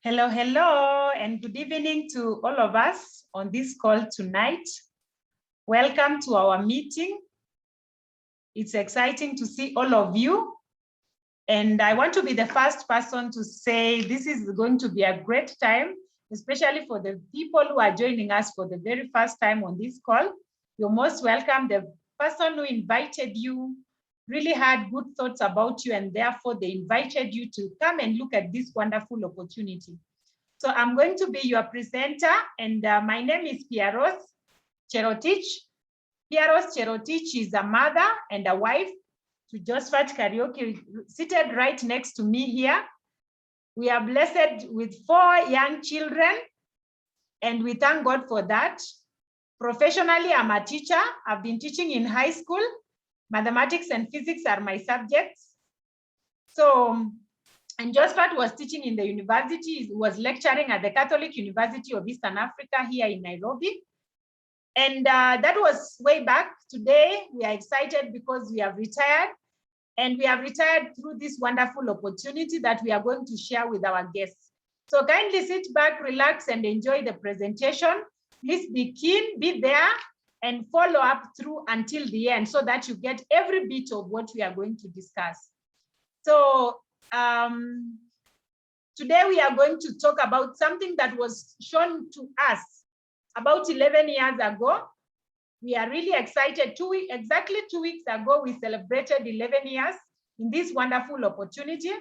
Hello, hello, and good evening to all of us on this call tonight. Welcome to our meeting. It's exciting to see all of you. And I want to be the first person to say this is going to be a great time, especially for the people who are joining us for the very first time on this call. You're most welcome. The person who invited you really had good thoughts about you, and therefore they invited you to come and look at this wonderful opportunity. So I'm going to be your presenter, and my name is Pearose Kariuki. Pearose Kariuki is a mother and a wife to Pts Kariuki, seated right next to me here. We are blessed with 4 young children, and we thank God for that. Professionally, I'm a teacher. I've been teaching in high school. Mathematics and physics are my subjects. So, and Josephat was teaching in the university, he was lecturing at the Catholic University of Eastern Africa here in Nairobi. And that was way back. Today, we are excited because we have retired, and we have retired through this wonderful opportunity that we are going to share with our guests. So kindly sit back, relax, and enjoy the presentation. Please be keen, be there, and follow up through until the end so that you get every bit of what we are going to discuss. So today we are going to talk about something that was shown to us about 11 years ago. We are really excited. Exactly 2 weeks ago, we celebrated 11 years in this wonderful opportunity.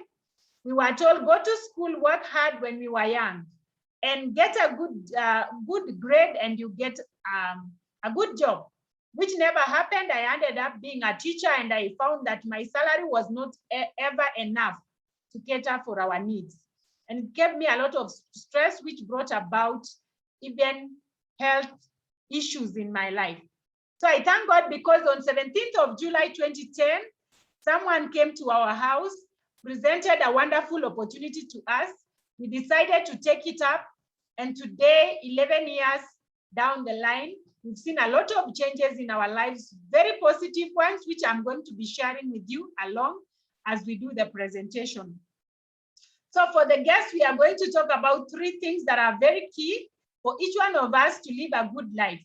We were told, go to school, work hard when we were young, and get a good grade, and you get a good job, which never happened. I ended up being a teacher, and I found that my salary was not ever enough to cater for our needs. And it gave me a lot of stress, which brought about even health issues in my life. So I thank God because on 17th of July 2010, someone came to our house, presented a wonderful opportunity to us. We decided to take it up. And today, 11 years down the line, we've seen a lot of changes in our lives, very positive ones, which I'm going to be sharing with you along as we do the presentation. So for the guests, we are going to talk about 3 things that are very key for each one of us to live a good life.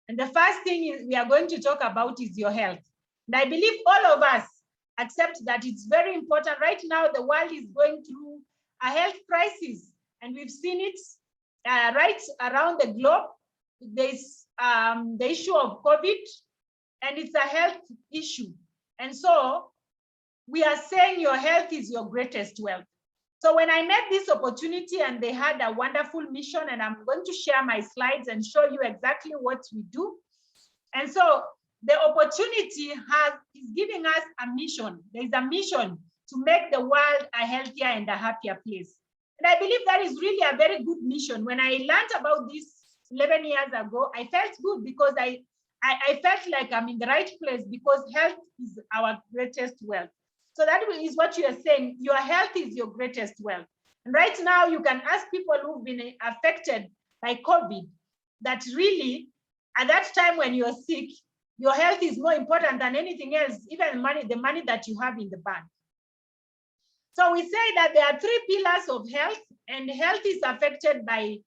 And the first thing we are going to talk about is your health. And I believe all of us accept that it's very important. Right now, the world is going through a health crisis, and we've seen it right around the globe. There's the issue of COVID, and it's a health issue. And so we are saying your health is your greatest wealth. So when I met this opportunity, and they had a wonderful mission, and I'm going to share my slides and show you exactly what we do. And so the opportunity is giving us a mission. There's a mission to make the world a healthier and a happier place. And I believe that is really a very good mission. When I learned about this 11 years ago, I felt good because I felt like I'm in the right place, because health is our greatest wealth. So that is what you are saying. Your health is your greatest wealth. And right now, you can ask people who've been affected by COVID that really, at that time when you're sick, your health is more important than anything else, even the money that you have in the bank. So we say that there are 3 pillars of health, and health is affected by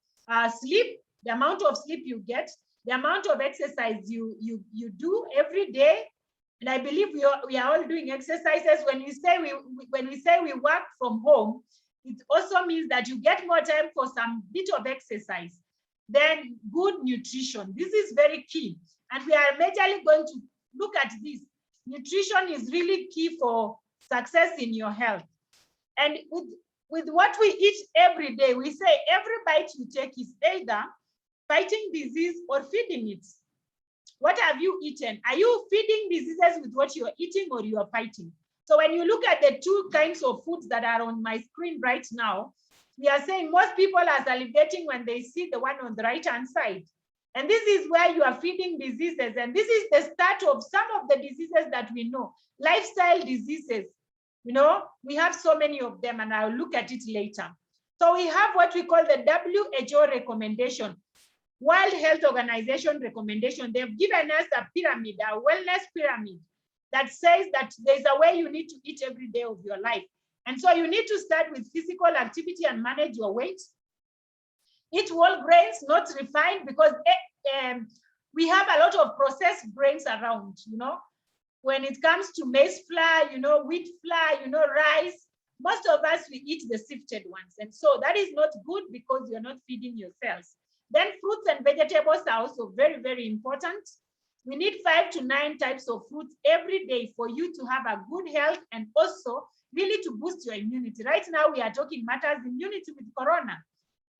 sleep, the amount of sleep you get, the amount of exercise you do every day. And I believe we are all doing exercises. When we say we work from home, it also means that you get more time for some bit of exercise. Then good nutrition. This is very key. And we are majorly going to look at this. Nutrition is really key for success in your health. And with what we eat every day, we say every bite you take is either fighting disease or feeding it. What have you eaten? Are you feeding diseases with what you are eating, or you are fighting? So when you look at the 2 kinds of foods that are on my screen right now, we are saying most people are salivating when they see the one on the right-hand side. And this is where you are feeding diseases. And this is the start of some of the diseases that we know. Lifestyle diseases, we have so many of them, and I'll look at it later. So we have what we call the WHO recommendation. World Health Organization recommendation. They've given us a pyramid, a wellness pyramid, that says that there's a way you need to eat every day of your life. And so you need to start with physical activity and manage your weight. Eat whole grains, not refined, because we have a lot of processed grains around, you know. When it comes to maize flour, you know, wheat flour, you know, rice, most of us, we eat the sifted ones. And so that is not good because you're not feeding your cells. Then fruits and vegetables are also very, very important. We need 5 to 9 types of fruits every day for you to have a good health and also really to boost your immunity. Right now, we are talking matters immunity with corona.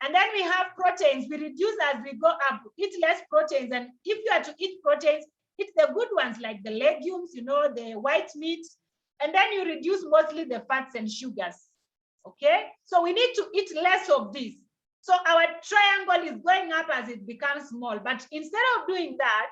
And then we have proteins. We reduce as we go up, eat less proteins. And if you are to eat proteins, eat the good ones like the legumes, you know, the white meat. And then you reduce mostly the fats and sugars. Okay? So we need to eat less of this. So our triangle is going up as it becomes small. But instead of doing that,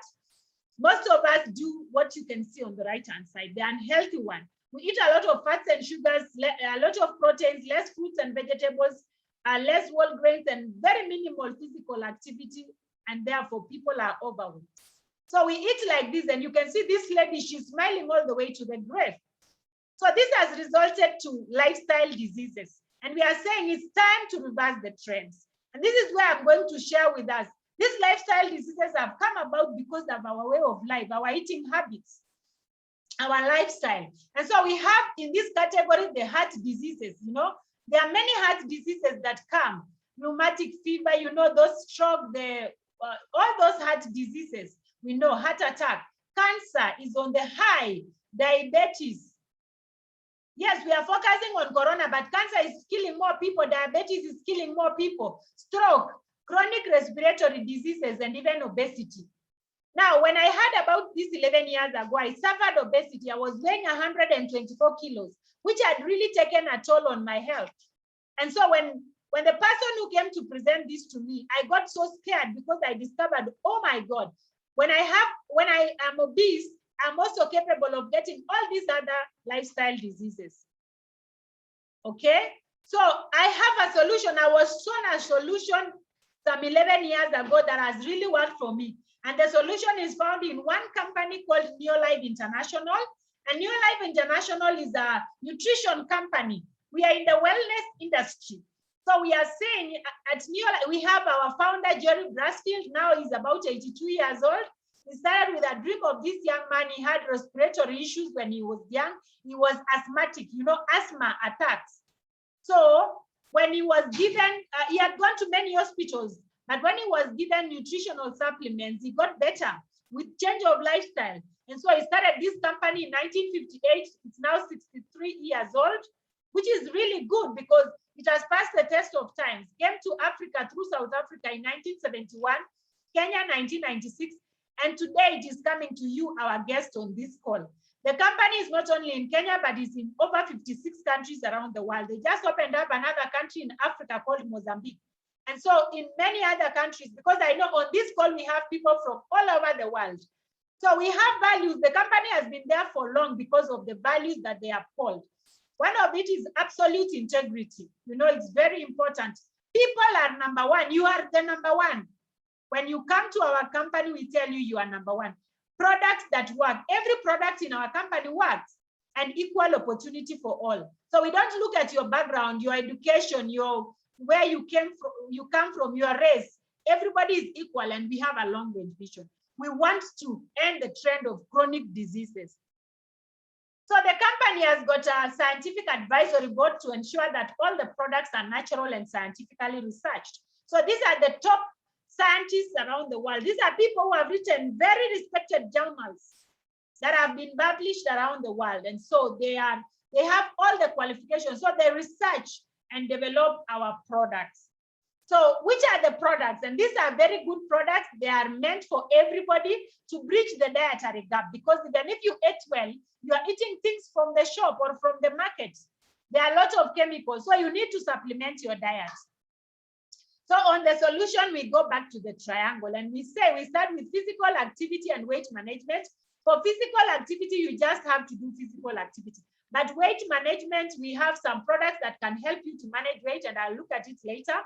most of us do what you can see on the right-hand side, the unhealthy one. We eat a lot of fats and sugars, a lot of proteins, less fruits and vegetables, less whole grains, and very minimal physical activity, and therefore people are overweight. So we eat like this, and you can see this lady, she's smiling all the way to the grave. So this has resulted to lifestyle diseases, and we are saying it's time to reverse the trends. And this is where I'm going to share with us. These lifestyle diseases have come about because of our way of life, our eating habits, our lifestyle. And so we have in this category the heart diseases, you know. There are many heart diseases that come, rheumatic fever, you know, those stroke, all those heart diseases, we know, heart attack, cancer is on the high, diabetes. Yes, we are focusing on corona, but cancer is killing more people, diabetes is killing more people, stroke, chronic respiratory diseases, and even obesity. Now, when I heard about this 11 years ago, I suffered obesity. I was weighing 124 kilos, which had really taken a toll on my health. And so when the person who came to present this to me, I got so scared because I discovered, oh my God, when I am obese, I'm also capable of getting all these other lifestyle diseases. Okay, so I have a solution. I was shown a solution some 11 years ago that has really worked for me. And the solution is found in one company called NEOLIFE International. And NEOLIFE International is a nutrition company. We are in the wellness industry. So we are saying at NEOLIFE, we have our founder, Jerry Brasfield. Now he's about 82 years old. He started with a dream of this young man. He had respiratory issues when he was young. He was asthmatic, you know, asthma attacks. So when he was given, he had gone to many hospitals, but when he was given nutritional supplements, he got better with change of lifestyle. And so he started this company in 1958. It's now 63 years old, which is really good because it has passed the test of time. Came to Africa through South Africa in 1971, Kenya 1996, and today it is coming to you, our guest on this call. The company is not only in Kenya, but it's in over 56 countries around the world. They just opened up another country in Africa called Mozambique. And so in many other countries, because I know on this call, we have people from all over the world. So we have values. The company has been there for long because of the values that they uphold. One of it is absolute integrity. You know, it's very important. People are number one. You are the number one. When you come to our company, we tell you are number one. Products that work. Every product in our company works, and equal opportunity for all. So we don't look at your background, your education, where you come from, your race. Everybody is equal, and we have a long-range vision. We want to end the trend of chronic diseases. So the company has got a scientific advisory board to ensure that all the products are natural and scientifically researched. So these are the top scientists around the world. These are people who have written very respected journals that have been published around the world. And so they have all the qualifications. So they research and develop our products. So which are the products? And these are very good products. They are meant for everybody to bridge the dietary gap, because even if you eat well, you are eating things from the shop or from the market. There are lots of chemicals. So you need to supplement your diet. So on the solution, we go back to the triangle and we say we start with physical activity and weight management. For physical activity, you just have to do physical activity. But weight management, we have some products that can help you to manage weight, and I'll look at it later.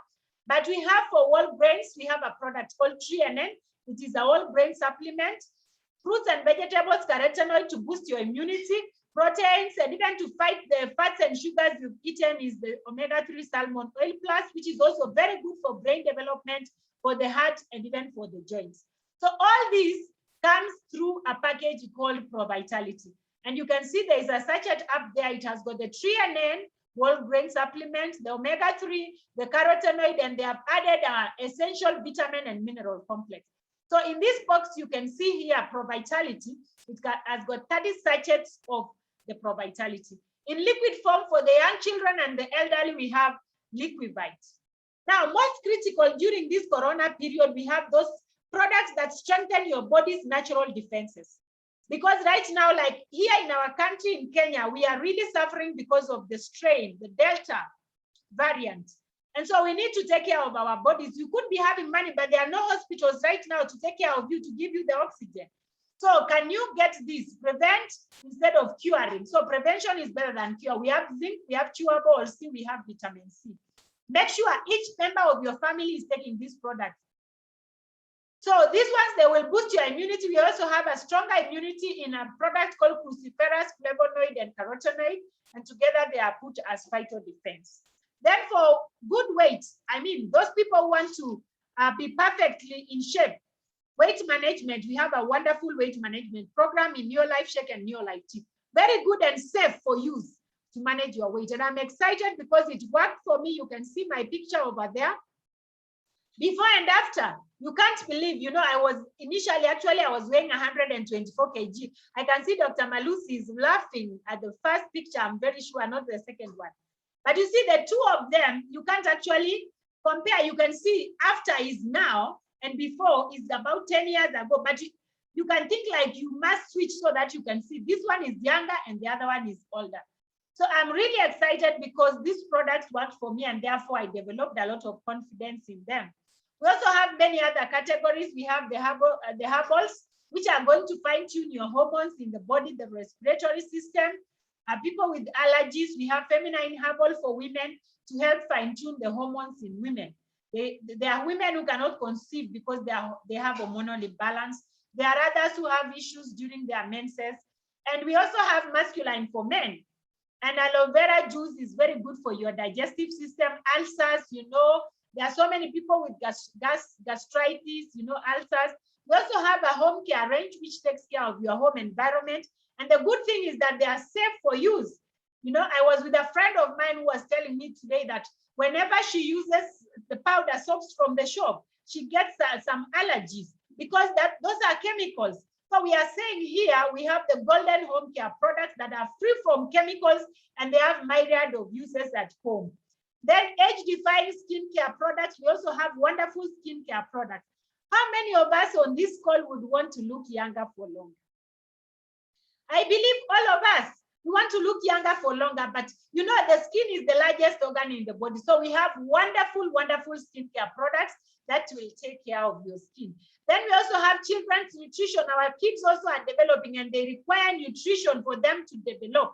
But we have for whole grains, we have a product called TreeNN. It is a whole grain supplement. Fruits and vegetables, carotenoid to boost your immunity. proteins, and even to fight the fats and sugars you've eaten is the omega-3 salmon oil plus, which is also very good for brain development, for the heart, and even for the joints. So all these comes through a package called ProVitality. And you can see there is a sachet up there. It has got the TRN, whole grain supplement, the omega-3, the carotenoid, and they have added essential vitamin and mineral complex. So in this box, you can see here ProVitality. Has got 30 sachets of the ProVitality. In liquid form for the young children and the elderly, we have Liquivite. Now, most critical during this corona period, we have those products that strengthen your body's natural defenses. Because right now, like here in our country, in Kenya, we are really suffering because of the strain, the Delta variant. And so we need to take care of our bodies. You could be having money, but there are no hospitals right now to take care of you, to give you the oxygen. So can you get this? Prevent instead of curing. So prevention is better than cure. We have zinc, we have chewable C, we have vitamin C. Make sure each member of your family is taking this product. So these ones, they will boost your immunity. We also have a stronger immunity in a product called cruciferous, flavonoid, and carotenoid. And together they are put as phytodefense. Then for good weight, I mean, those people who want to be perfectly in shape, weight management, we have a wonderful weight management program in NEOLIFE Shake and NEOLIFE Tea. Very good and safe for use to manage your weight. And I'm excited because it worked for me. You can see my picture over there. Before and after, you can't believe, you know, I was initially, actually, I was weighing 124 kg. I can see Dr. Malusi is laughing at the first picture. I'm very sure, not the second one. But you see the two of them, you can't actually compare. You can see after is now and before is about 10 years ago. But you can think like you must switch so that you can see this one is younger and the other one is older. So I'm really excited because these products worked for me and therefore I developed a lot of confidence in them. We also have many other categories. We have the herbals, which are going to fine tune your hormones in the body, the respiratory system. People with allergies, we have feminine herbal for women to help fine tune the hormones in women. There are women who cannot conceive because they have hormonal imbalance. There are others who have issues during their menses. And we also have masculine for men. And aloe vera juice is very good for your digestive system, ulcers, you know. There are so many people with gastritis, you know, ulcers. We also have a home care range which takes care of your home environment. And the good thing is that they are safe for use. You know, I was with a friend of mine who was telling me today that whenever she uses the powder soaps from the shop, she gets some allergies because those are chemicals. So we are saying here, we have the golden home care products that are free from chemicals and they have myriad of uses at home. Then age-defying skincare products. We also have wonderful skincare products. How many of us on this call would want to look younger for longer? I believe all of us, we want to look younger for longer, but you know, the skin is the largest organ in the body. So we have wonderful, wonderful skincare products that will take care of your skin. Then we also have children's nutrition. Our kids also are developing and they require nutrition for them to develop.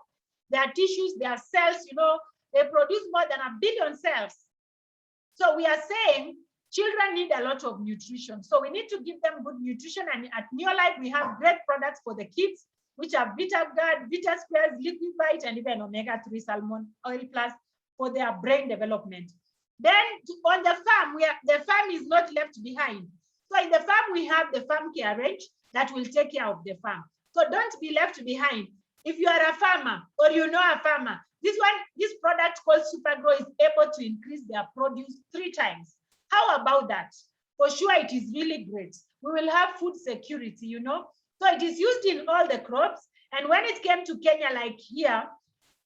Their tissues, their cells, you know, they produce more than 1 billion cells. So we are saying children need a lot of nutrition. So we need to give them good nutrition. And at NEOLIFE, we have great products for the kids, which are VitaGuard, VitaSquares, Liquivite, and even omega-3 salmon oil plus for their brain development. Then on the farm, the farm is not left behind. So in the farm, we have the farm care range that will take care of the farm. So don't be left behind. If you are a farmer or you know a farmer, this product called Supergrow is able to increase their produce 3 times. How about that? For sure, it is really great. We will have food security, you know. So it is used in all the crops. And when it came to Kenya, like here,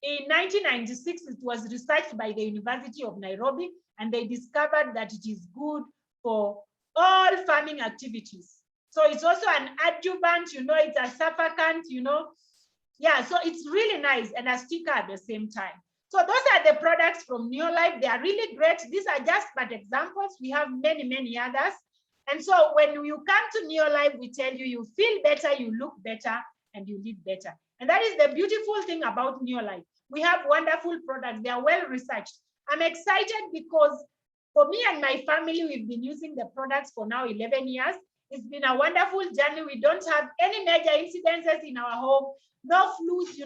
in 1996, it was researched by the University of Nairobi, and they discovered that it is good for all farming activities. So it's also an adjuvant, you know, it's a surfactant, you know. Yeah, so it's really nice and a sticker at the same time. So those are the products from NEOLIFE. They are really great. These are just but examples. We have many, many others. And so when you come to NEOLIFE, we tell you, you feel better, you look better, and you live better. And that is the beautiful thing about NEOLIFE. We have wonderful products. They are well researched. I'm excited because for me and my family, we've been using the products for now 11 years. It's been a wonderful journey. We don't have any major incidences in our home, no flus,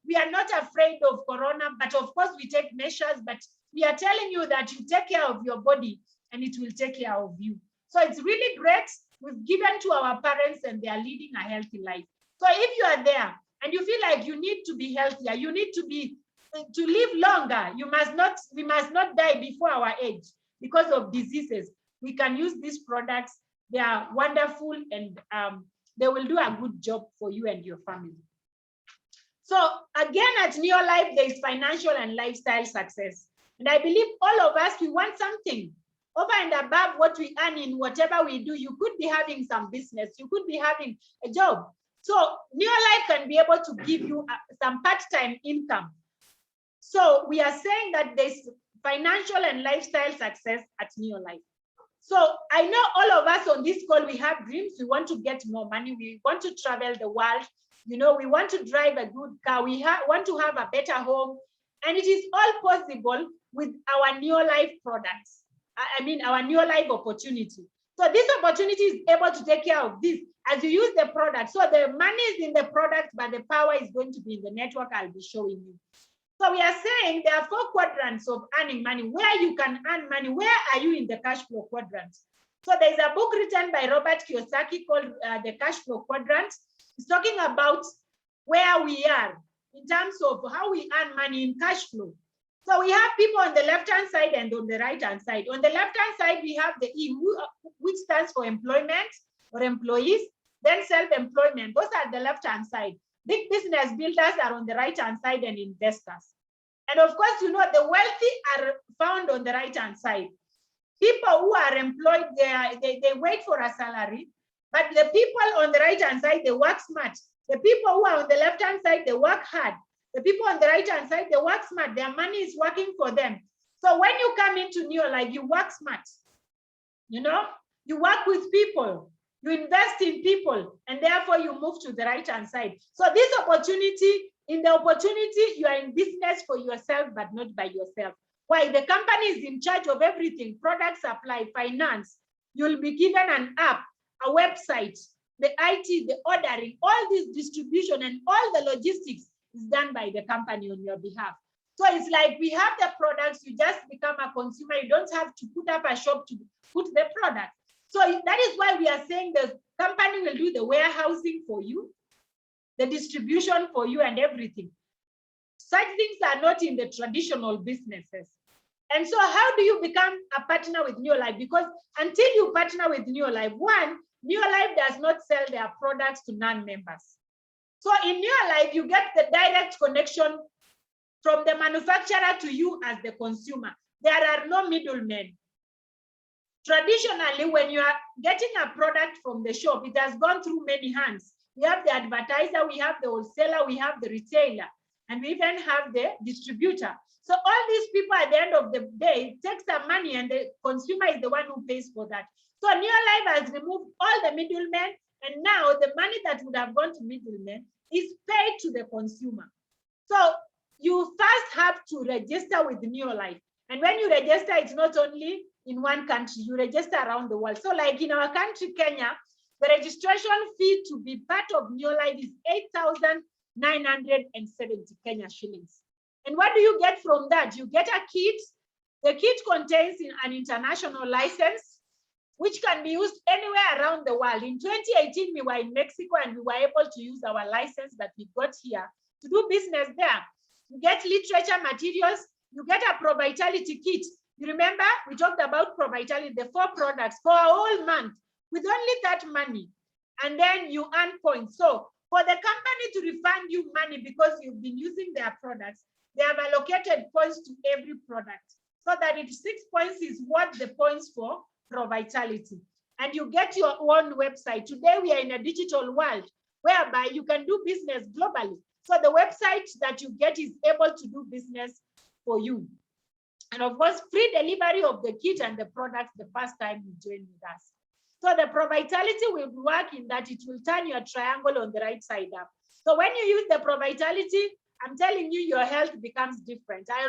we are not afraid of corona, but of course we take measures, but we are telling you that you take care of your body and it will take care of you. So it's really great. We've given to our parents and they are leading a healthy life. So if you are there and you feel like you need to be healthier, you need to live longer, we must not die before our age because of diseases. We can use these products. They are wonderful and they will do a good job for you and your family. So again, at NEOLIFE, there is financial and lifestyle success. And I believe all of us, we want something over and above what we earn in whatever we do. You could be having some business, you could be having a job. So NEOLIFE can be able to give you some part-time income. So we are saying that there's financial and lifestyle success at NEOLIFE. So I know all of us on this call, we have dreams. We want to get more money. We want to travel the world. We want to drive a good car. We want to have a better home. And it is all possible with our NEOLIFE products. I mean, our NEOLIFE opportunity. So this opportunity is able to take care of this as you use the product. So the money is in the product, but the power is going to be in the network I'll be showing you. So we are saying there are 4 quadrants of earning money, where you can earn money. Where are you in the cash flow quadrant? So there's a book written by Robert Kiyosaki called The Cash Flow Quadrant. It's talking about where we are in terms of how we earn money in cash flow. So we have people on the left-hand side and on the right-hand side. On the left-hand side, we have the E, which stands for employment or employees, then self-employment. Those are the left-hand side. Big business builders are on the right-hand side and investors. And of course, the wealthy are found on the right-hand side. People who are employed, they wait for a salary, but the people on the right-hand side, they work smart. The people who are on the left-hand side, they work hard. The people on the right-hand side, they work smart. Their money is working for them. So when you come into NEOLIFE, you work smart. You work with people. You invest in people, and therefore you move to the right-hand side. So this opportunity, in the opportunity, you are in business for yourself, but not by yourself. Why? The company is in charge of everything: product supply, finance. You'll be given an app, a website, the IT, the ordering, all this distribution and all the logistics is done by the company on your behalf. So it's like we have the products, you just become a consumer. You don't have to put up a shop to put the product. So that is why we are saying the company will do the warehousing for you, the distribution for you and everything. Such things are not in the traditional businesses. And so how do you become a partner with NEOLIFE? Because until you partner with NEOLIFE, one, NEOLIFE does not sell their products to non-members. So in NEOLIFE, you get the direct connection from the manufacturer to you as the consumer. There are no middlemen. Traditionally, when you are getting a product from the shop, it has gone through many hands. We have the advertiser, we have the wholesaler, we have the retailer, and we even have the distributor. So all these people at the end of the day take some money and the consumer is the one who pays for that. So NEOLIFE has removed all the middlemen, and now the money that would have gone to middlemen is paid to the consumer. So you first have to register with NEOLIFE. And when you register, it's not only in one country, you register around the world. So like in our country, Kenya, the registration fee to be part of NEOLIFE is 8,970 Kenya shillings. And what do you get from that? You get a kit. The kit contains an international license, which can be used anywhere around the world. In 2018, we were in Mexico and we were able to use our license that we got here to do business there. You get literature materials, you get a Pro-Vitality kit. You remember, we talked about Pro-Vitality, the 4 products for a whole month with only that money. And then you earn points. So for the company to refund you money because you've been using their products, they have allocated points to every product so that if 6 points is worth the points for Pro-Vitality. And you get your own website. Today, we are in a digital world whereby you can do business globally. So the website that you get is able to do business for you. And of course, free delivery of the kit and the products the first time you join with us. So the Pro-Vitality will work in that it will turn your triangle on the right side up. So when you use the Pro-Vitality, I'm telling you, your health becomes different. I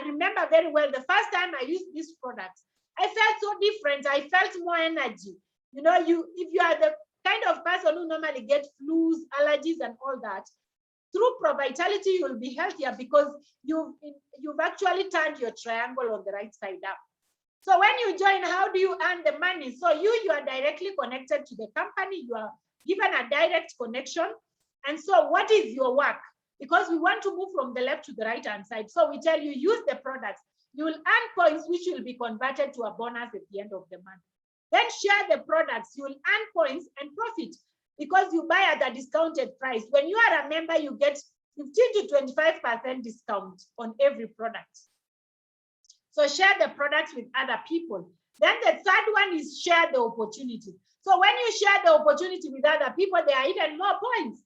remember very well the first time I used this product, I felt so different. I felt more energy. You know, if you are the kind of person who normally gets flus, allergies, and all that, through Pro-Vitality, you will be healthier because you've actually turned your triangle on the right side up. So when you join, how do you earn the money? So you are directly connected to the company. You are given a direct connection. And so what is your work? Because we want to move from the left to the right-hand side. So we tell you, use the products. You will earn points, which will be converted to a bonus at the end of the month. Then share the products. You will earn points and profit because you buy at a discounted price. When you are a member, you get 15 to 25% discount on every product. So share the products with other people. Then the third one is share the opportunity. So when you share the opportunity with other people, there are even more points.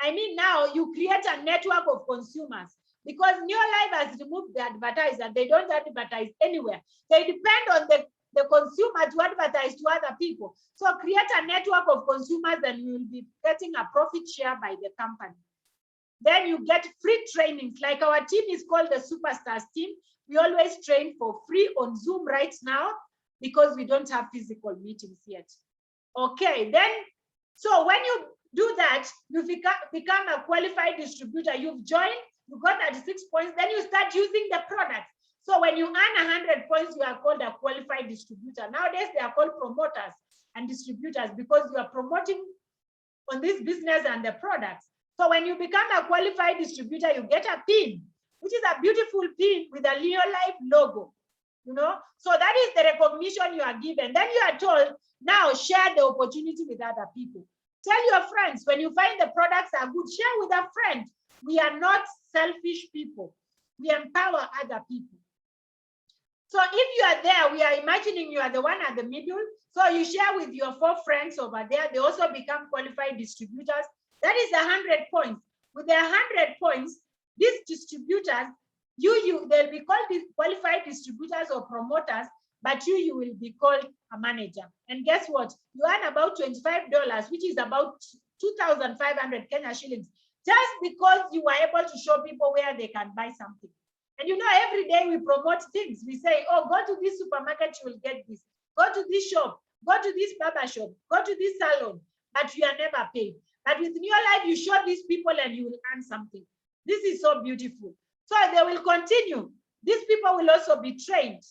I mean, now you create a network of consumers because NEOLIFE has removed the advertiser. They don't advertise anywhere. They depend on the consumer to advertise to other people. So create a network of consumers and you will be getting a profit share by the company. Then you get free trainings. Like our team is called the Superstars team. We always train for free on Zoom right now because we don't have physical meetings yet. Okay, then, so when you do that, you become a qualified distributor. You've joined, you got 36 points, then you start using the product. So when you earn 100 points, you are called a qualified distributor. Nowadays, they are called promoters and distributors because you are promoting on this business and the products. So when you become a qualified distributor, you get a pin, which is a beautiful pin with a NEOLIFE logo, you know? So that is the recognition you are given. Then you are told, now share the opportunity with other people. Tell your friends, when you find the products are good, share with a friend. We are not selfish people. We empower other people. So if you are there, we are imagining you are the one at the middle. So you share with your 4 friends over there. They also become qualified distributors. That is 100 points. With the 100 points, these distributors, they'll be called qualified distributors or promoters, but you will be called a manager. And guess what? You earn about $25, which is about 2,500 Kenya shillings, just because you were able to show people where they can buy something. And you know, every day we promote things. We say, oh, go to this supermarket, you will get this. Go to this shop, go to this barber shop, go to this salon, but you are never paid. But with NEOLIFE, you show these people and you will earn something. This is so beautiful. So they will continue. These people will also be trained.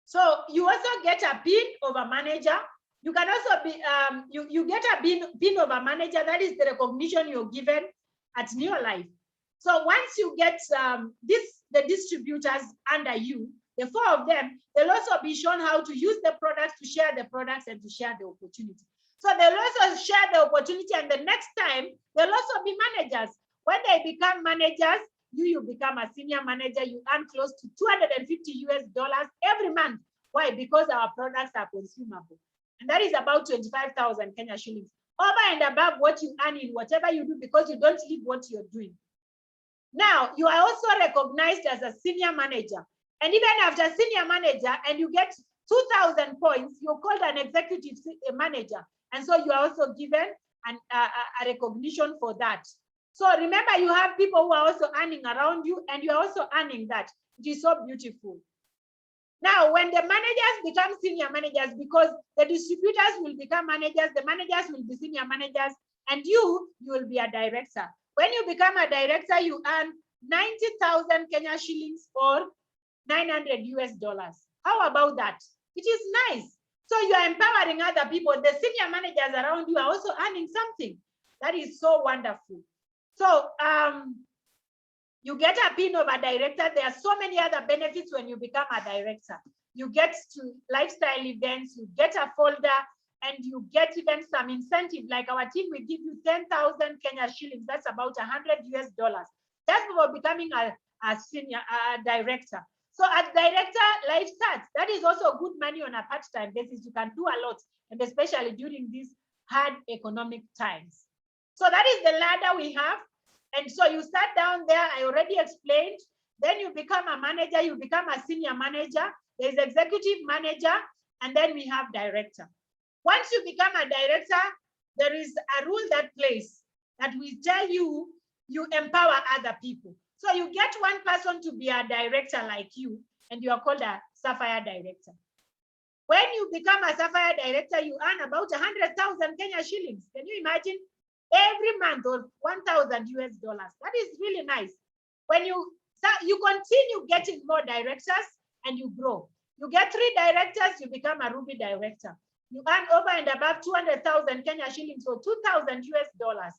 So you also get a pin of a manager. You can also be, you get a pin of a manager. That is the recognition you're given at NEOLIFE. So once you get the distributors under you, the 4 of them, they'll also be shown how to use the products, to share the products, and to share the opportunity. So they'll also share the opportunity, and the next time, they'll also be managers. When they become managers, you become a senior manager, you earn close to $250 every month. Why? Because our products are consumable. And that is about 25,000 Kenya shillings. Over and above what you earn in whatever you do, because you don't leave what you're doing. Now, you are also recognized as a senior manager. And even after senior manager, and you get 2,000 points, you're called an executive manager. And so you are also given a recognition for that. So remember, you have people who are also earning around you, and you are also earning that. It is so beautiful. Now, when the managers become senior managers, because the distributors will become managers, the managers will be senior managers, and you will be a director. When you become a director, you earn 90,000 Kenya shillings or $900. How about that? It is nice. So you are empowering other people. The senior managers around you are also earning something. That is so wonderful. So you get a pin of a director. There are so many other benefits when you become a director. You get to lifestyle events, you get a folder, and you get even some incentive. Like our team will give you 10,000 Kenya shillings. That's about $100. That's for becoming a senior director. So as director, life starts. That is also good money on a part-time basis. You can do a lot, and especially during these hard economic times. So that is the ladder we have. And so you start down there, I already explained. Then you become a manager, you become a senior manager. There's executive manager, and then we have director. Once you become a director, there is a rule that plays that we tell you, you empower other people. So you get one person to be a director like you, and you are called a sapphire director. When you become a Sapphire director, you earn about 100,000 Kenya shillings. Can you imagine? Every month or 1,000 US dollars. That is really nice. When you continue getting more directors and you grow. You get 3 directors, you become a Ruby director. You earn over and above 200,000 Kenya shillings or 2,000 US dollars.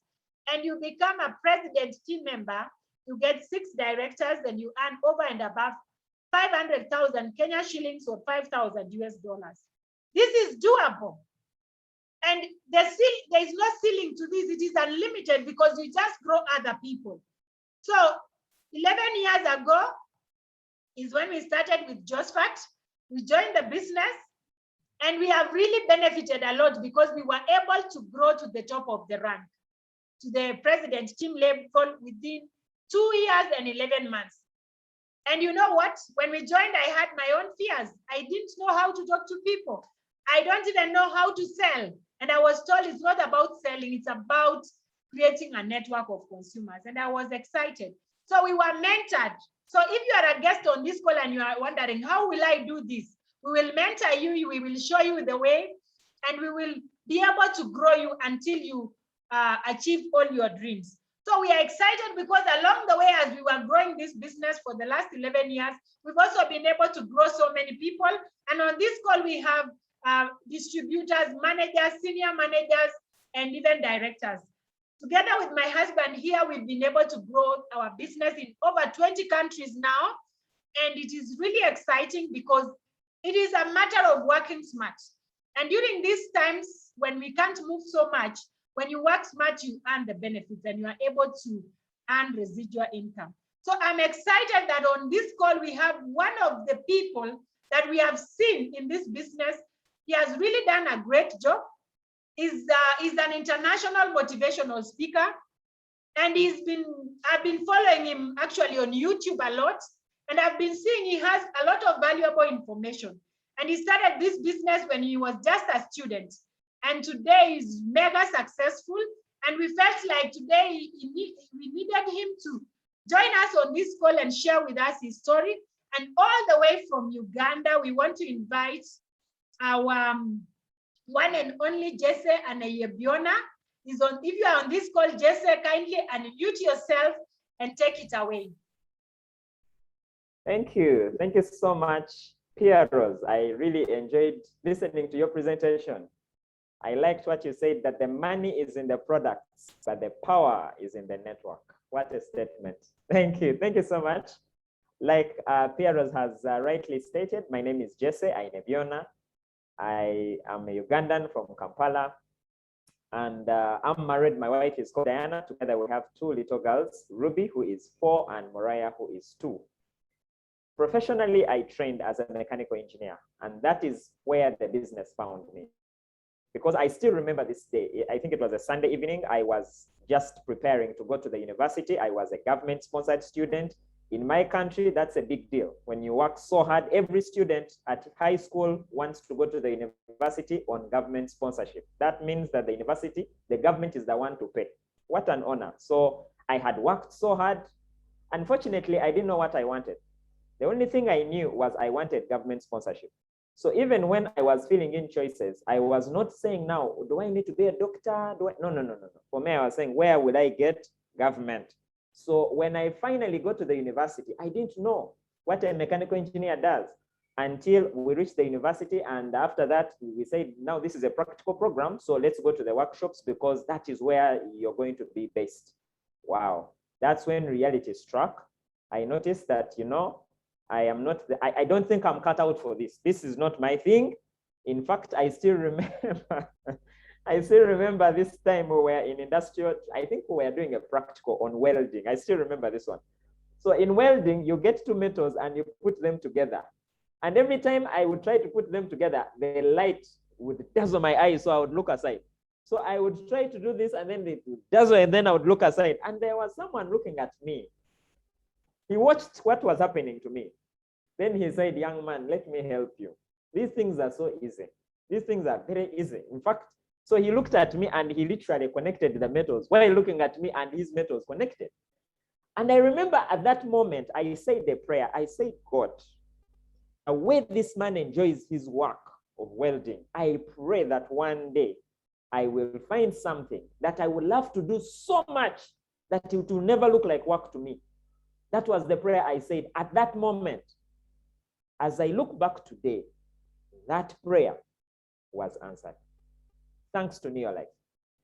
And you become a president team member, you get 6 directors and you earn over and above 500,000 Kenya shillings or 5,000 US dollars. This is doable. And there is no ceiling to this. It is unlimited because you just grow other people. So 11 years ago is when we started with Josephat. We joined the business and we have really benefited a lot because we were able to grow to the top of the rank, to the president team level within 2 years and 11 months. And you know what? When we joined, I had my own fears. I didn't know how to talk to people. I don't even know how to sell. And I was told it's not about selling, it's about creating a network of consumers. And I was excited. So we were mentored. So if you are a guest on this call and you are wondering, how will I do this? We will mentor you, we will show you the way, and we will be able to grow you until you achieve all your dreams. So we are excited because along the way, as we were growing this business for the last 11 years, we've also been able to grow so many people. And on this call, we have distributors, managers, senior managers, and even directors. Together with my husband here, we've been able to grow our business in over 20 countries now. And it is really exciting because it is a matter of working smart. And during these times when we can't move so much, when you work smart, you earn the benefits and you are able to earn residual income. So I'm excited that on this call, we have one of the people that we have seen in this business. He has really done a great job. He's an international motivational speaker. And I've been following him actually on YouTube a lot. And I've been seeing he has a lot of valuable information. And he started this business when he was just a student. And today he's mega successful. And we felt like today we needed him to join us on this call and share with us his story. And all the way from Uganda, we want to invite our one and only Jesse Anaiyebyoona. If you are on this call, Jesse, kindly unmute yourself and take it away. Thank you. Thank you so much, Pearose. I really enjoyed listening to your presentation. I liked what you said, that the money is in the products, but the power is in the network. What a statement. Thank you. Thank you so much. Like Pearose has rightly stated, my name is Jesse Anaiyebyoona. I am a Ugandan from Kampala. And I'm married. My wife is called Diana. Together we have 2 little girls, Ruby, who is 4, and Mariah, who is 2. Professionally, I trained as a mechanical engineer, and that is where the business found me. Because I still remember this day. I think it was a Sunday evening. I was just preparing to go to the university. I was a government-sponsored student. In my country, that's a big deal. When you work so hard, every student at high school wants to go to the university on government sponsorship. That means that the government is the one to pay. What an honor. So I had worked so hard. Unfortunately, I didn't know what I wanted. The only thing I knew was I wanted government sponsorship. So even when I was filling in choices, I was not saying now, do I need to be a doctor? No. For me, I was saying, where would I get government? So when I finally got to the university, I didn't know what a mechanical engineer does until we reached the university. And after that, we said, now this is a practical program. So let's go to the workshops because that is where you're going to be based. Wow. That's when reality struck. I noticed that, I don't think I'm cut out for this. This is not my thing. In fact, I still remember this time we were in industrial, I think we were doing a practical on welding. I still remember this one. So in welding, you get 2 metals and you put them together. And every time I would try to put them together, the light would dazzle my eyes, so I would look aside. So I would try to do this and then it would dazzle and then I would look aside. And there was someone looking at me. He watched what was happening to me. Then he said, young man, let me help you. These things are so easy. These things are very easy. In fact, so he looked at me and he literally connected the metals while looking at me and his metals connected. And I remember at that moment, I said the prayer. I said, God, the way this man enjoys his work, of welding. I pray that one day I will find something that I would love to do so much that it will never look like work to me. That was the prayer I said at that moment. As I look back today, that prayer was answered. Thanks to NEOLIFE.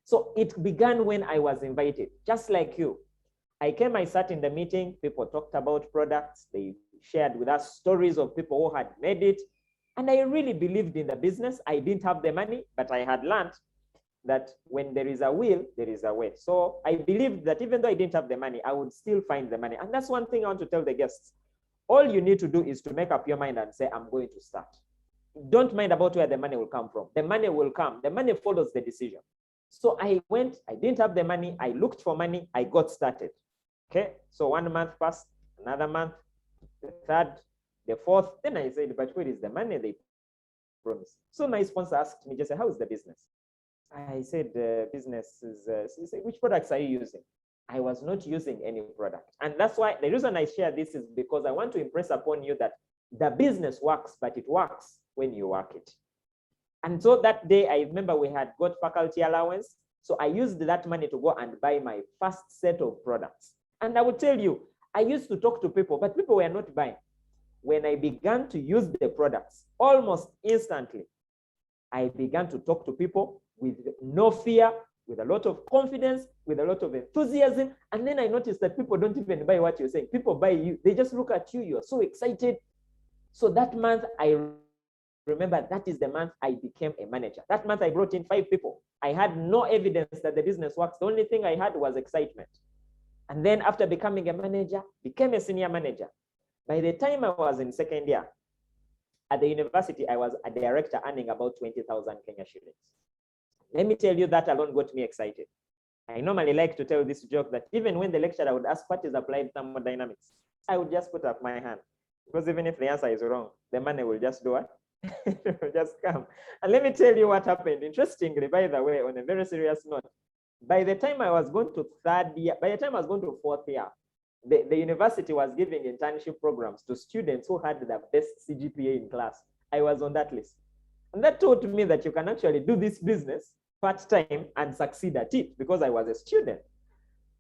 So it began when I was invited, just like you. I came, I sat in the meeting, people talked about products, they shared with us stories of people who had made it. And I really believed in the business. I didn't have the money, but I had learned that when there is a will, there is a way. So I believed that even though I didn't have the money, I would still find the money. And that's one thing I want to tell the guests. All you need to do is to make up your mind and say, I'm going to start. Don't mind about where the money will come from. The money will come. The money follows the decision. So I went, I didn't have the money. I looked for money. I got started. Okay. So 1 month passed, another month, the third, the fourth. Then I said, but where is the money they promised? So my sponsor asked me, just say, how is the business? I said, business is, he said, which products are you using? I was not using any product. And that's why the reason I share this is because I want to impress upon you that the business works, but it works when you work it. And so that day, I remember we had got faculty allowance. So I used that money to go and buy my first set of products. And I would tell you, I used to talk to people, but people were not buying. When I began to use the products, almost instantly, I began to talk to people with no fear, with a lot of confidence, with a lot of enthusiasm. And then I noticed that people don't even buy what you're saying. People buy you. They just look at you. You're so excited. So that month, I remember that is the month I became a manager. That month, I brought in 5 people. I had no evidence that the business works. The only thing I had was excitement. And then after becoming a manager, became a senior manager. By the time I was in second year, at the university, I was a director earning about 20,000 Kenya shillings. Let me tell you, that alone got me excited. I normally like to tell this joke that even when the lecturer would ask what is applied thermodynamics, I would just put up my hand. Because even if the answer is wrong, the money will just do what? It will just come. And let me tell you what happened. Interestingly, by the way, on a very serious note, by the time I was going to third year, by the time I was going to fourth year, the university was giving internship programs to students who had the best CGPA in class. I was on that list. And that taught me that you can actually do this business part-time and succeed at it because I was a student.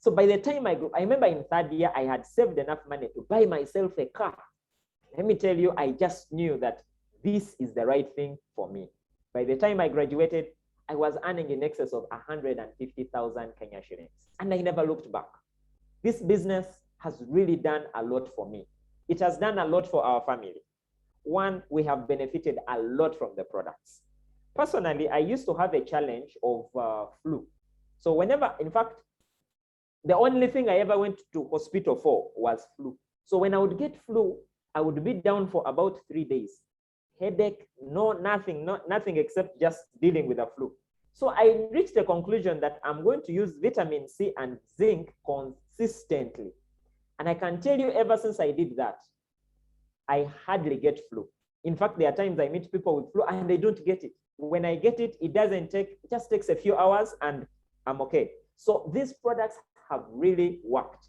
So by the time I remember in third year, I had saved enough money to buy myself a car. Let me tell you, I just knew that this is the right thing for me. By the time I graduated, I was earning in excess of 150,000 Kenya shillings. And I never looked back. This business has really done a lot for me. It has done a lot for our family. One, we have benefited a lot from the products. Personally, I used to have a challenge of flu. So whenever, in fact, the only thing I ever went to hospital for was flu. So when I would get flu, I would be down for about 3 days. Headache, nothing except just dealing with the flu. So I reached the conclusion that I'm going to use vitamin C and zinc consistently. And I can tell you, ever since I did that, I hardly get flu. In fact, there are times I meet people with flu and they don't get it. When I get it, it just takes a few hours and I'm okay. So these products have really worked.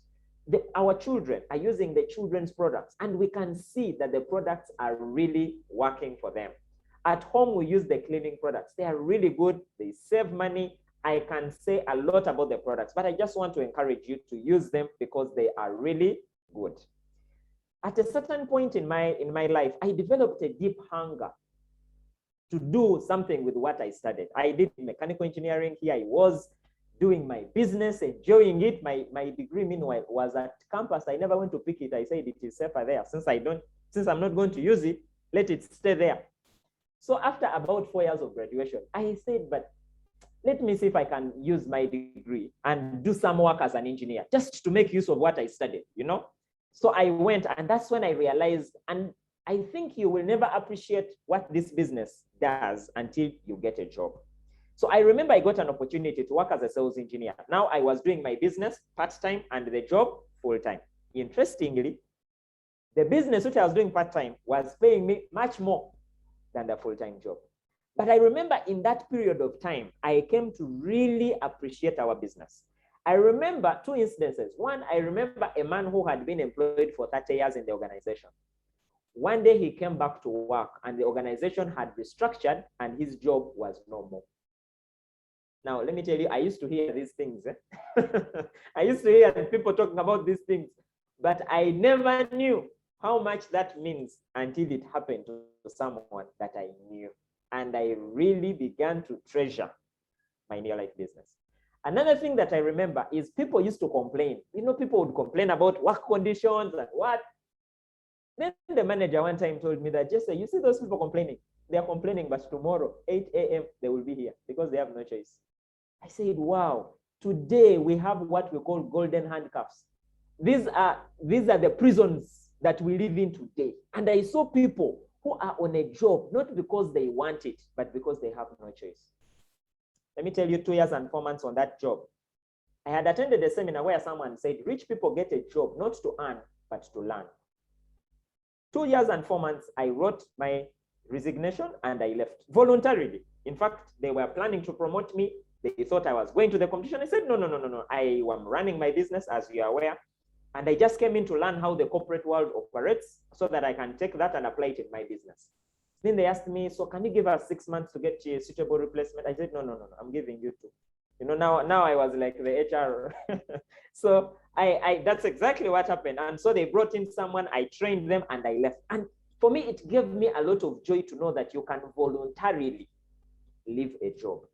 Our children are using the children's products and we can see that the products are really working for them. At home, we use the cleaning products. They are really good. They save money. I can say a lot about the products, but I just want to encourage you to use them because they are really good. At a certain point in my life, I developed a deep hunger to do something with what I studied. I did mechanical engineering. Here I was doing my business, enjoying it. My degree, meanwhile, was at campus. I never went to pick it. I said it is safer there. Since I'm not going to use it, let it stay there. So after about 4 years of graduation, I said, but let me see if I can use my degree and do some work as an engineer, just to make use of what I studied, you know? So I went, and that's when I realized, and I think you will never appreciate what this business does until you get a job. So I remember I got an opportunity to work as a sales engineer. Now I was doing my business part-time and the job full-time. Interestingly, the business which I was doing part-time was paying me much more than the full-time job. But I remember in that period of time, I came to really appreciate our business. I remember 2 instances. One, I remember a man who had been employed for 30 years in the organization. One day he came back to work and the organization had restructured and his job was no more. Now, let me tell you, I used to hear these things. I used to hear people talking about these things, but I never knew how much that means until it happened to someone that I knew. And I really began to treasure my NEOLIFE business. Another thing that I remember is people used to complain. You know, people would complain about work conditions and what. Then the manager one time told me that, Jesse, you see those people complaining? They are complaining, but tomorrow, 8 a.m., they will be here because they have no choice. I said, wow, today we have what we call golden handcuffs. These are the prisons that we live in today. And I saw people who are on a job, not because they want it, but because they have no choice. Let me tell you, 2 years and 4 months on that job. I had attended a seminar where someone said, rich people get a job, not to earn, but to learn. 2 years and 4 months, I wrote my resignation and I left voluntarily. In fact, they were planning to promote me. They thought I was going to the competition. I said, no. I am running my business, as you are aware. And I just came in to learn how the corporate world operates so that I can take that and apply it in my business. Then they asked me, so can you give us 6 months to get a suitable replacement? I said, no, I'm giving you 2. You know, now I was like the HR. So that's exactly what happened. And so they brought in someone, I trained them and I left. And for me, it gave me a lot of joy to know that you can voluntarily leave a job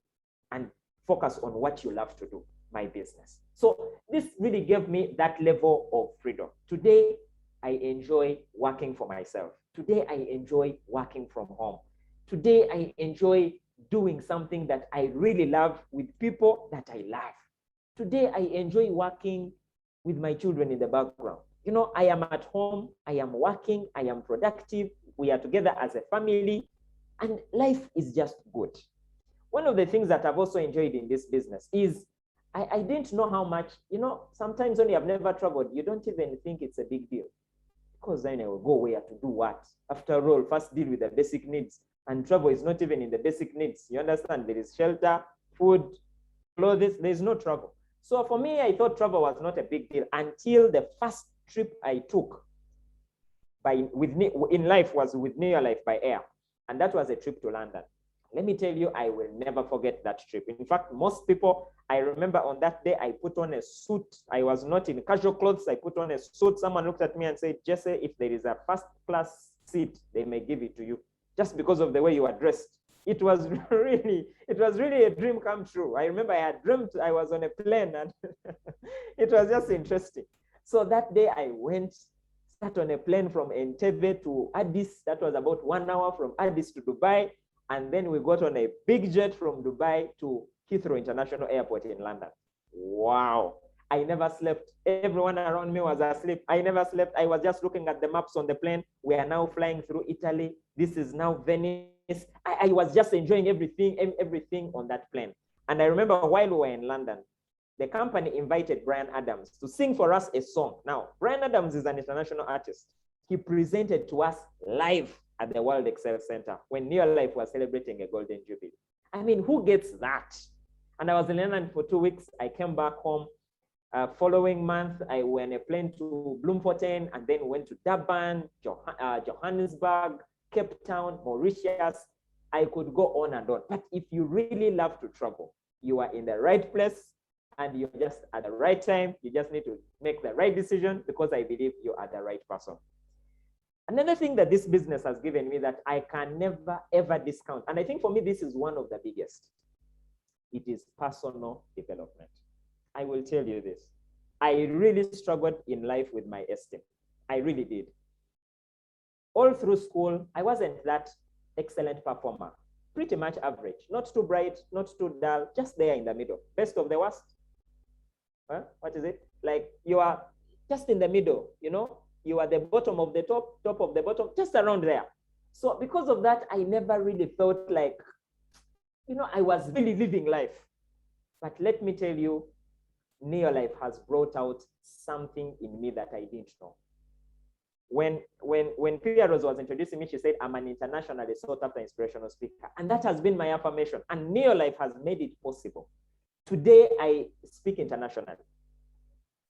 and focus on what you love to do, my business. So this really gave me that level of freedom. Today, I enjoy working for myself. Today, I enjoy working from home. Today, I enjoy doing something that I really love with people that I love. Today, I enjoy working with my children in the background. You know, I am at home, I am working, I am productive. We are together as a family, and life is just good. One of the things that I've also enjoyed in this business is I didn't know how much, you know, sometimes when you have never traveled, you don't even think it's a big deal. Because then I will go where to do what? After all, first deal with the basic needs. And travel is not even in the basic needs. You understand? There is shelter, food, clothes. There is no travel. So for me, I thought travel was not a big deal until the first trip I took in life was with NEOLIFE by air. And that was a trip to London. Let me tell you, I will never forget that trip. In fact, most people, I remember on that day, I put on a suit. I was not in casual clothes. I put on a suit. Someone looked at me and said, Jesse, if there is a first class seat, they may give it to you just because of the way you are dressed. It was really a dream come true. I remember I had dreamt I was on a plane and it was just interesting. So that day I sat on a plane from Entebbe to Addis. That was about 1 hour from Addis to Dubai. And then we got on a big jet from Dubai to Heathrow International Airport in London. Wow. I never slept. Everyone around me was asleep. I never slept. I was just looking at the maps on the plane. We are now flying through Italy. This is now Venice. I was just enjoying everything on that plane. And I remember while we were in London, the company invited Bryan Adams to sing for us a song. Now, Bryan Adams is an international artist. He presented to us live at the World Excel Center when NEOLIFE was celebrating a golden jubilee. I mean, who gets that? And I was in London for 2 weeks. I came back home. Following month, I went on a plane to Bloemfontein and then went to Durban, Johannesburg, Cape Town, Mauritius. I could go on and on. But if you really love to travel, you are in the right place and you're just at the right time. You just need to make the right decision because I believe you are the right person. Another thing that this business has given me that I can never, ever discount, and I think for me, this is one of the biggest, it is personal development. I will tell you this. I really struggled in life with my esteem. I really did. All through school, I wasn't that excellent performer. Pretty much average. Not too bright, not too dull, just there in the middle. Best of the worst. What is it? Like you are just in the middle, you know? You are the bottom of the top, top of the bottom, just around there. So because of that, I never really felt like, you know, I was really living life. But let me tell you, NEOLIFE has brought out something in me that I didn't know. When Pearose was introducing me, she said, I'm an internationally sought after inspirational speaker. And that has been my affirmation. And NEOLIFE has made it possible. Today, I speak internationally.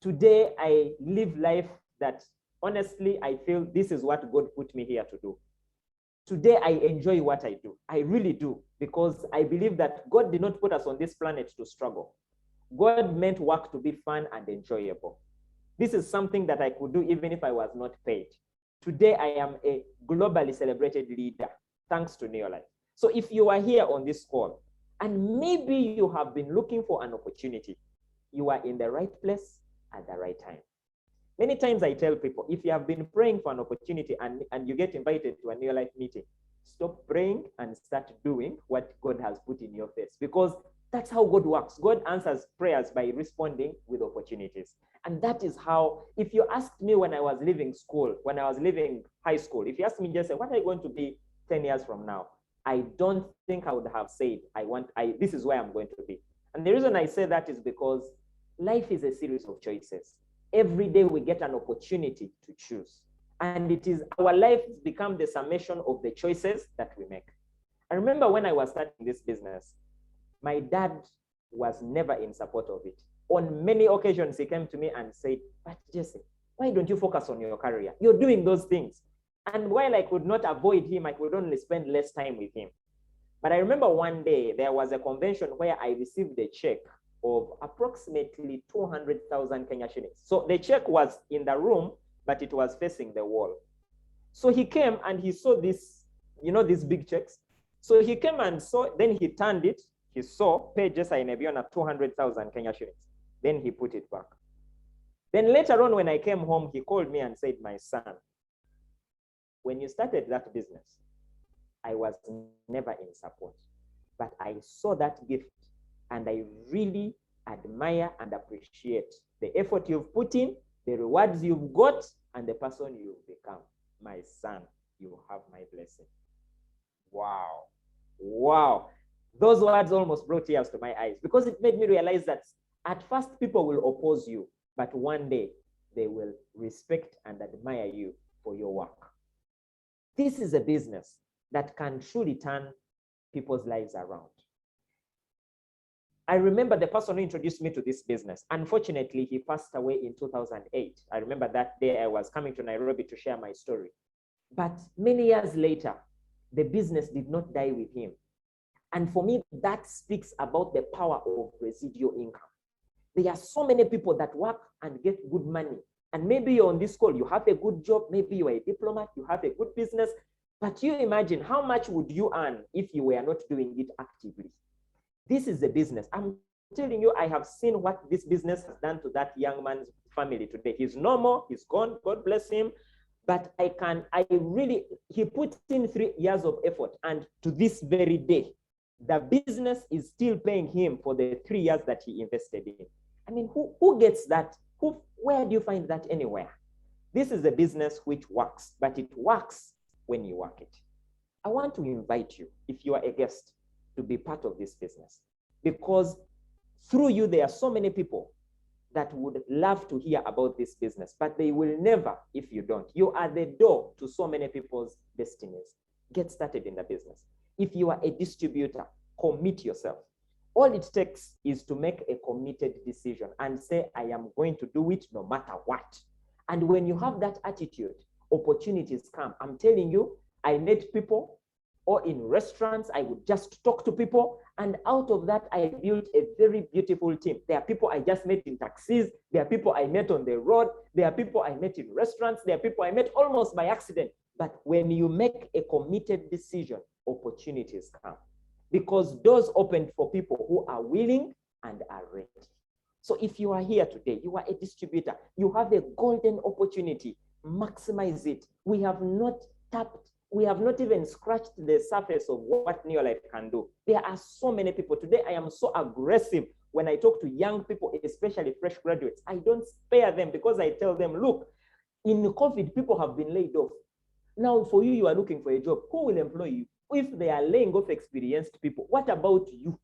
Today, I live life that honestly, I feel this is what God put me here to do. Today, I enjoy what I do. I really do, because I believe that God did not put us on this planet to struggle. God meant work to be fun and enjoyable. This is something that I could do even if I was not paid. Today, I am a globally celebrated leader, thanks to NEOLIFE. So if you are here on this call, and maybe you have been looking for an opportunity, you are in the right place at the right time. Many times I tell people, if you have been praying for an opportunity and you get invited to a NEOLIFE meeting, stop praying and start doing what God has put in your face, because that's how God works. God answers prayers by responding with opportunities. And that is how, if you asked me when I was leaving school, when I was leaving high school, if you asked me just, what are you going to be 10 years from now? I don't think I would have said, this is where I'm going to be. And the reason I say that is because life is a series of choices. Every day we get an opportunity to choose. And it is our life become the summation of the choices that we make. I remember when I was starting this business, my dad was never in support of it. On many occasions, he came to me and said, but Jesse, why don't you focus on your career? You're doing those things. And while I could not avoid him, I could only spend less time with him. But I remember one day there was a convention where I received a check of approximately 200,000 Kenya shillings. So the check was in the room, but it was facing the wall. So he came and he saw this, these big checks. So he came and saw, then he turned it. He saw, pages Anaiyebyoona 200,000 Kenya shillings. Then he put it back. Then later on, when I came home, he called me and said, my son, when you started that business, I was never in support, but I saw that gift and I really admire and appreciate the effort you've put in, the rewards you've got, and the person you've become. My son, you have my blessing. Wow. Wow. Those words almost brought tears to my eyes, because it made me realize that at first people will oppose you, but one day they will respect and admire you for your work. This is a business that can truly turn people's lives around. I remember the person who introduced me to this business. Unfortunately, he passed away in 2008. I remember that day I was coming to Nairobi to share my story. But many years later, the business did not die with him. And for me, that speaks about the power of residual income. There are so many people that work and get good money. And maybe you're on this call, you have a good job, maybe you're a diplomat, you have a good business, but you imagine how much would you earn if you were not doing it actively? This is a business. I'm telling you, I have seen what this business has done to that young man's family today. He's no more, he's gone, God bless him. But he put in 3 years of effort, and to this very day, the business is still paying him for the 3 years that he invested in. I mean, who gets that? Where do you find that anywhere? This is a business which works, but it works when you work it. I want to invite you, if you are a guest, to be part of this business, because through you, there are so many people that would love to hear about this business, but they will never if you don't. You are the door to so many people's destinies. Get started in the business. If you are a distributor, commit yourself. All it takes is to make a committed decision and say, I am going to do it no matter what. And when you have that attitude, opportunities come. I'm telling you, I met people, or in restaurants, I would just talk to people. And out of that, I built a very beautiful team. There are people I just met in taxis. There are people I met on the road. There are people I met in restaurants. There are people I met almost by accident. But when you make a committed decision, opportunities come. Because doors opened for people who are willing and are ready. So if you are here today, you are a distributor, you have a golden opportunity, maximize it. We have not even scratched the surface of what NEOLIFE can do. There are so many people. Today, I am so aggressive when I talk to young people, especially fresh graduates. I don't spare them, because I tell them, look, in COVID, people have been laid off. Now, for you, you are looking for a job. Who will employ you? If they are laying off experienced people, what about you?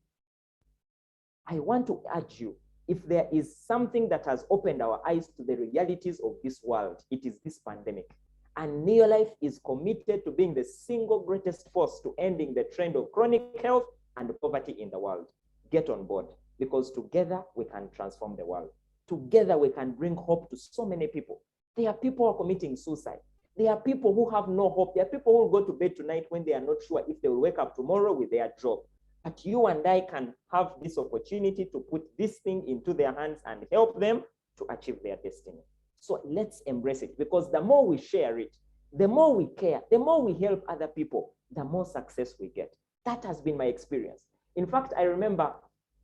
I want to urge you, if there is something that has opened our eyes to the realities of this world, it is this pandemic. And NEOLIFE is committed to being the single greatest force to ending the trend of chronic health and poverty in the world. Get on board, because together we can transform the world. Together we can bring hope to so many people. There are people who are committing suicide. There are people who have no hope. There are people who will go to bed tonight when they are not sure if they will wake up tomorrow with their job. But you and I can have this opportunity to put this thing into their hands and help them to achieve their destiny. So let's embrace it, because the more we share it, the more we care, the more we help other people, the more success we get. That has been my experience. In fact, I remember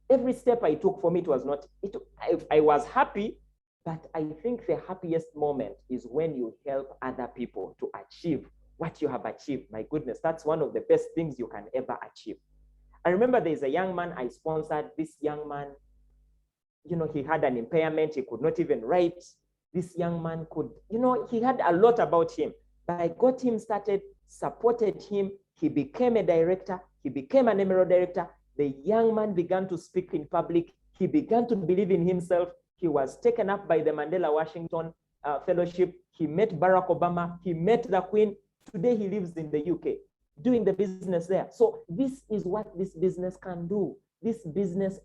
every step I took, for me, it was not, I was happy, but I think the happiest moment is when you help other people to achieve what you have achieved. My goodness, that's one of the best things you can ever achieve. I remember there's a young man I sponsored. This young man, you know, he had an impairment. He could not even write. This young man could, you know, he had a lot about him. But I got him started, supported him. He became a director. He became an emerald director. The young man began to speak in public. He began to believe in himself. He was taken up by the Mandela Washington Fellowship. He met Barack Obama. He met the Queen. Today he lives in the UK, doing the business there. So this is what this business can do. This business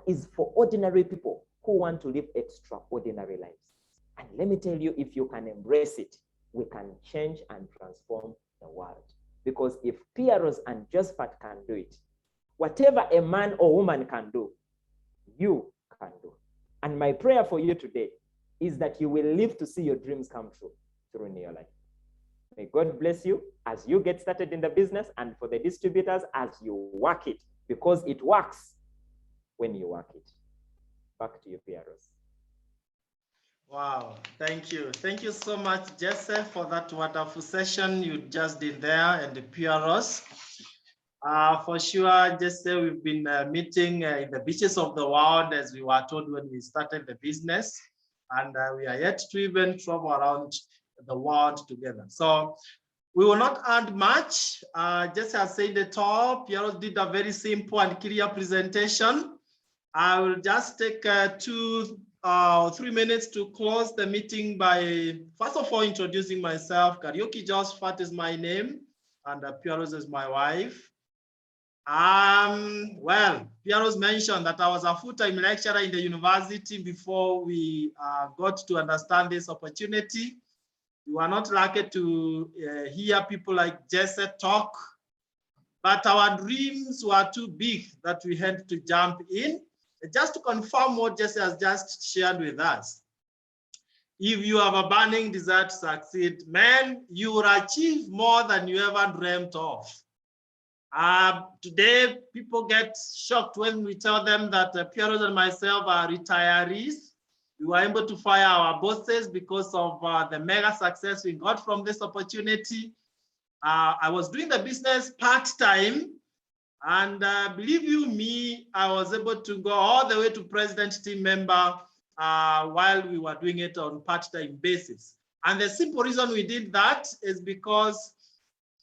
is for ordinary people who want to live extraordinary lives. And let me tell you, if you can embrace it, we can change and transform the world. Because if Pearose and Josephat can do it, whatever a man or woman can do, you can do. And my prayer for you today is that you will live to see your dreams come true through NEOLIFE. May God bless you as you get started in the business, and for the distributors as you work it, because it works when you work it. Back to you, Pearose. Wow, thank you. Thank you so much, Jesse, for that wonderful session you just did there, and the Pearose. For sure, Jesse, we've been meeting in the beaches of the world, as we were told when we started the business, and we are yet to even travel around the world together. So we will not add much. Just as said at the top, Pearose did a very simple and clear presentation. I will just take 2 or 3 minutes to close the meeting by, first of all, introducing myself. Kariuki Josephat is my name, and Pearose is my wife. Well, Pearose mentioned that I was a full-time lecturer in the university before we got to understand this opportunity. We were not lucky to hear people like Jesse talk, but our dreams were too big that we had to jump in. Just to confirm what Jesse has just shared with us, if you have a burning desire to succeed, man, you will achieve more than you ever dreamt of. Today, people get shocked when we tell them that Pearose and myself are retirees. We were able to fire our bosses because of the mega success we got from this opportunity. I was doing the business part-time, and believe you me, I was able to go all the way to president team member while we were doing it on part-time basis. And the simple reason we did that is because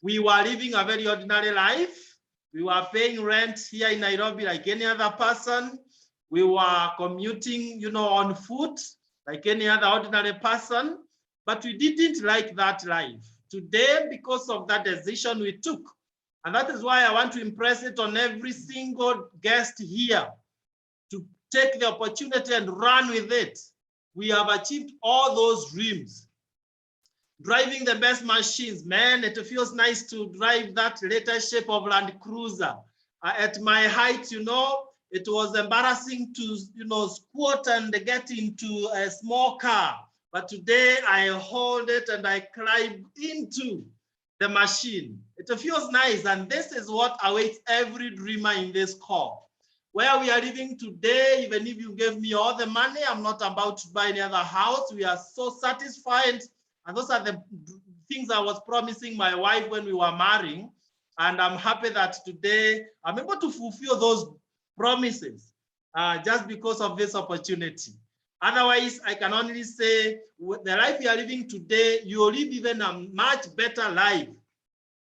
we were living a very ordinary life. We were paying rent here in Nairobi like any other person. We were commuting, you know, on foot like any other ordinary person, but we didn't like that life. Today, because of that decision we took, and that is why I want to impress it on every single guest here, to take the opportunity and run with it. We have achieved all those dreams. Driving the best machines, man, it feels nice to drive that latest shape of Land Cruiser. At my height, you know, it was embarrassing to, you know, squat and get into a small car. But today I hold it and I climb into the machine. It feels nice, and this is what awaits every dreamer in this call. Where we are living today, even if you gave me all the money, I'm not about to buy any other house. We are so satisfied, and those are the things I was promising my wife when we were marrying, and I'm happy that today I'm able to fulfill those promises just because of this opportunity. Otherwise, I can only say, the life you are living today, you will live even a much better life.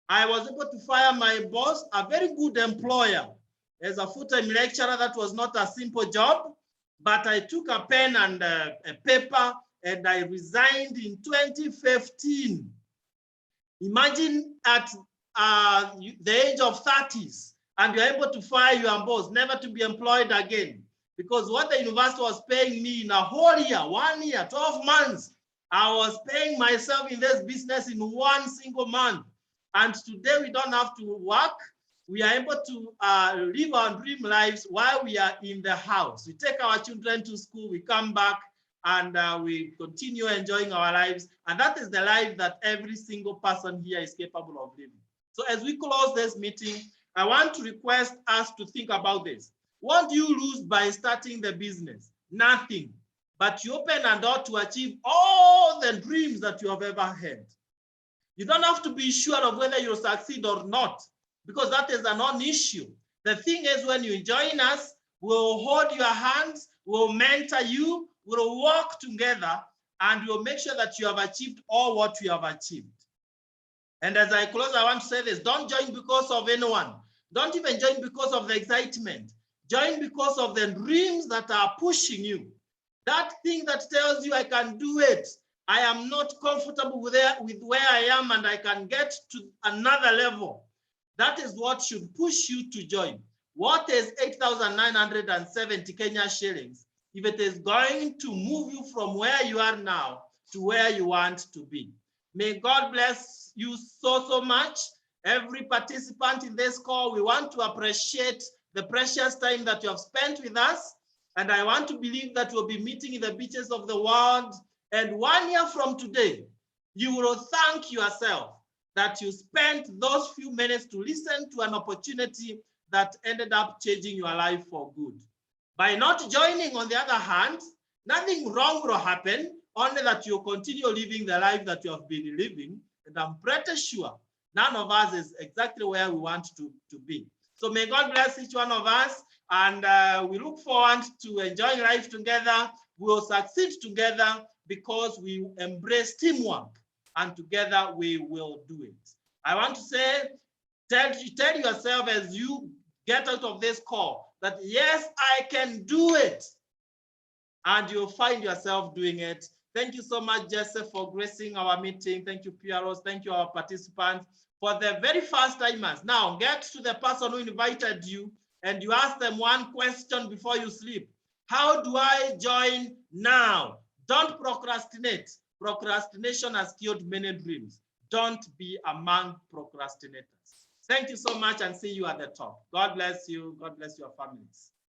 I was able to fire my boss, a very good employer. As a full-time lecturer, that was not a simple job, but I took a pen and a paper and I resigned in 2015. Imagine at the age of 30s, and you're able to fire your boss, never to be employed again. Because what the university was paying me in a whole year, 1 year, 12 months, I was paying myself in this business in one single month. And today we don't have to work. We are able to live our dream lives while we are in the house. We take our children to school, we come back, and we continue enjoying our lives. And that is the life that every single person here is capable of living. So as we close this meeting, I want to request us to think about this. What do you lose by starting the business? Nothing. But you open a door to achieve all the dreams that you have ever had. You don't have to be sure of whether you'll succeed or not, because that is a non-issue. The thing is, when you join us, we'll hold your hands, we'll mentor you, we'll work together, and we'll make sure that you have achieved all what you have achieved. And as I close, I want to say this: don't join because of anyone. Don't even join because of the excitement. Join because of the dreams that are pushing you. That thing that tells you, I can do it. I am not comfortable with where I am, and I can get to another level. That is what should push you to join. What is 8,970 Kenya shillings if it is going to move you from where you are now to where you want to be? May God bless you so much. Every participant in this call, we want to appreciate the precious time that you have spent with us. And I want to believe that we'll be meeting in the beaches of the world. And 1 year from today, you will thank yourself that you spent those few minutes to listen to an opportunity that ended up changing your life for good. By not joining, on the other hand, nothing wrong will happen, only that you continue living the life that you have been living. And I'm pretty sure none of us is exactly where we want to be. So may God bless each one of us. And we look forward to enjoying life together. We will succeed together because we embrace teamwork, and together we will do it. I want to say, tell yourself as you get out of this call that yes, I can do it. And you'll find yourself doing it. Thank you so much, Jesse, for gracing our meeting. Thank you, Pearose. Thank you, our participants. For the very first timers, now get to the person who invited you and you ask them one question before you sleep. How do I join now? Don't procrastinate. Procrastination has killed many dreams. Don't be among procrastinators. Thank you so much, and see you at the top. God bless you. God bless your families.